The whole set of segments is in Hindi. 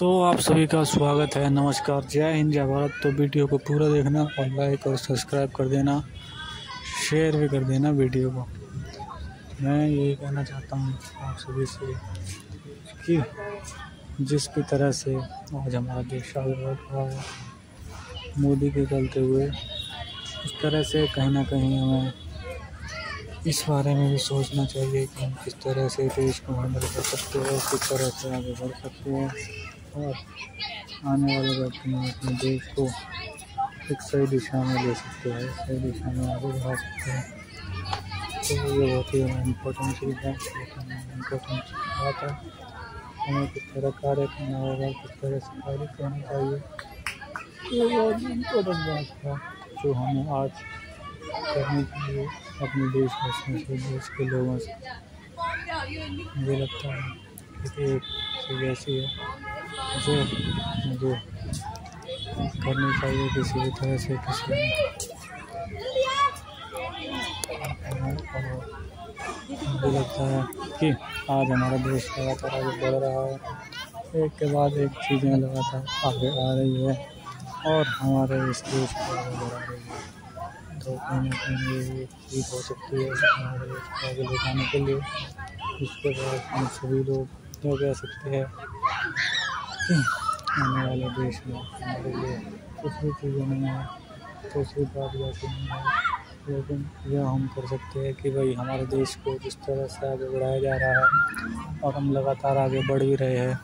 तो आप सभी का स्वागत है। नमस्कार, जय हिंद, जय भारत। तो वीडियो को पूरा देखना और लाइक और सब्सक्राइब कर देना, शेयर भी कर देना वीडियो को। मैं यही कहना चाहता हूँ आप सभी से कि जिस भी तरह से आज हमारा देश आगे बढ़ रहा है मोदी के चलते हुए, उस तरह से कहीं ना कहीं हमें इस बारे में भी सोचना चाहिए कि हम किस तरह से देश को हैंडल कर सकते हैं, किस तरह से आगे बढ़ सकते हैं और आने वाले वक्त में अपने देश को एक सही दिशा में ले सकते हैं, सही दिशा में आगे बढ़ा सकते हैं। तो ये बहुत ही इम्पोर्टेंट चीज़ है, इम्पोर्टेंट बात है। हमें किस तरह कार्य करना होगा, किस तरह से कार्य करना चाहिए, ये बहुत इम्पोर्टेंट बात है जो हमें आज करने के लिए अपने देशवासियों से, देश के लोगों से मुझे लगता है कि एक चीज़ ऐसी है जो मुझे करनी चाहिए किसी भी तरह से, किसी मुझे लगता है कि आज हमारा देश लगातार आगे बढ़ रहा है। एक के बाद एक चीज़ें लगातार आगे आ रही है और हमारे इस देश को आगे बढ़ा रही है। तो कहीं ना कहीं ये चीज़ हो सकती है हमारे देश को आगे ले जाने के लिए। इसके बाद हम सभी लोग ये कह सकते हैं कि आने वाले देश में हमारे लिए कुछ भी चीज़ें नहीं है, दूसरी बात वैसे नहीं है, लेकिन यह हम कर सकते हैं कि भाई हमारे देश को जिस तरह से आगे बढ़ाया जा रहा है और हम लगातार आगे बढ़ भी रहे हैं,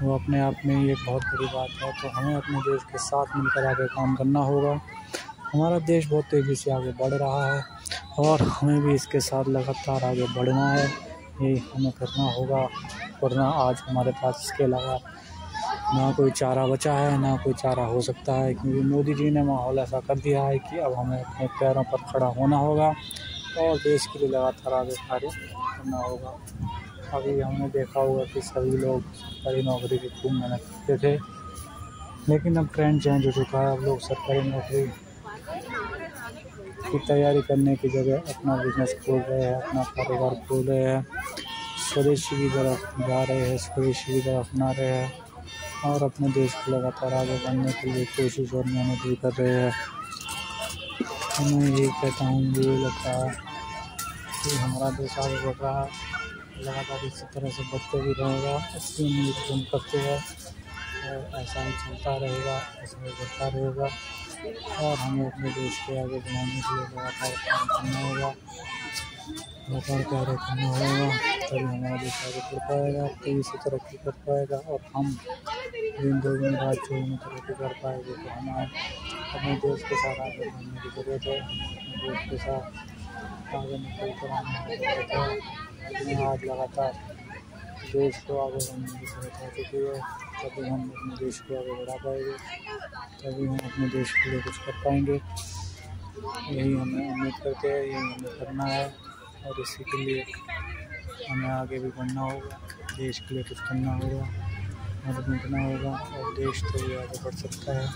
वो अपने आप में ही एक बहुत बड़ी बात है। तो हमें अपने देश के साथ मिलकर आगे काम करना होगा। हमारा देश बहुत तेज़ी से आगे बढ़ रहा है और हमें भी इसके साथ लगातार आगे बढ़ना है, यही हमें करना होगा। वरना आज हमारे पास इसके अलावा ना कोई चारा बचा है, ना कोई चारा हो सकता है, क्योंकि मोदी जी ने माहौल ऐसा कर दिया है कि अब हमें अपने पैरों पर खड़ा होना होगा और देश के लिए लगातार आगे कार्य करना होगा। अभी हमने देखा होगा कि सभी लोग सरकारी नौकरी की खूब मेहनत करते थे, लेकिन अब ट्रेंड चेंज हो चुका है। अब लोग सरकारी नौकरी की तैयारी करने की जगह अपना बिजनेस खोल रहे हैं, अपना कारोबार खोल रहे हैं, स्वदेशी की तरफ जा रहे हैं, स्वदेशी की तरफ अपना रहे हैं और अपने देश को लगातार आगे बढ़ने के लिए कोशिश और मेहनत भी कर रहे हैं। तो मैं यही कहता हूँ, मुझे लगता है कि हमारा देश आगे बढ़ रहा है, लगातार इसी तरह से बढ़ते भी रहेगा, इसकी उम्मीद हम करते हैं और ऐसा ही चलता रहेगा, ऐसा ही बढ़ता रहेगा और हमें अपने देश को आगे बढ़ाने के लिए लगातार काम करना होगा, लगातार कार्य करना होगा, तभी हमारा देश आगे बढ़ पाएगा, तेज़ी से तरक्की कर पाएगा और हम दिन दोगुनी रात चौगुनी तरक्की कर पाएंगे। तो हमें अपने देश के साथ आगे बढ़ने की ज़रूरत है, अपने देश के साथ आगे निकल कर आने की ज़रूरत है। आज लगातार देश को आगे बढ़ने की ज़रूरत हो चुकी है, तभी हम अपने देश को आगे बढ़ा पाएंगे, तभी हम अपने देश के लिए कुछ कर पाएंगे। यही हमें उम्मीद करते हैं, यही हमें करना है और इसी के लिए हमें आगे भी बढ़ना होगा, देश के लिए कुछ करना होगा, मदद मिलना होगा और देश तो भी आगे बढ़ सकता है।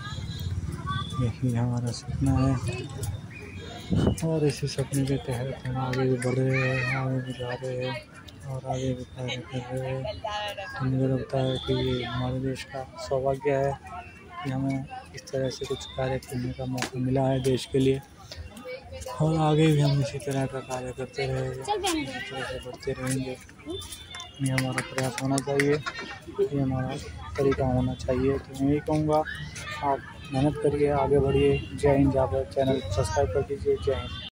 यही हमारा सपना है और इसी सपने के तहत हम आगे भी बढ़ रहे हैं, आगे भी जा रहे हैं और आगे भी कार्य कर रहे हैं। तो मुझे लगता है कि ये हमारे देश का सौभाग्य है कि हमें इस तरह से कुछ कार्य करने का मौका मिला है देश के लिए और आगे भी हम इसी तरह का कार्य करते रहेंगे, इसी तरह से बढ़ते रहेंगे। ये हमारा प्रयास होना चाहिए, ये हमारा तरीका होना चाहिए। तो मैं यही कहूँगा, आप मेहनत करिए, आगे बढ़िए। जय हिंद, जय भारत। चैनल को सब्सक्राइब कर दीजिए। जय हिंद।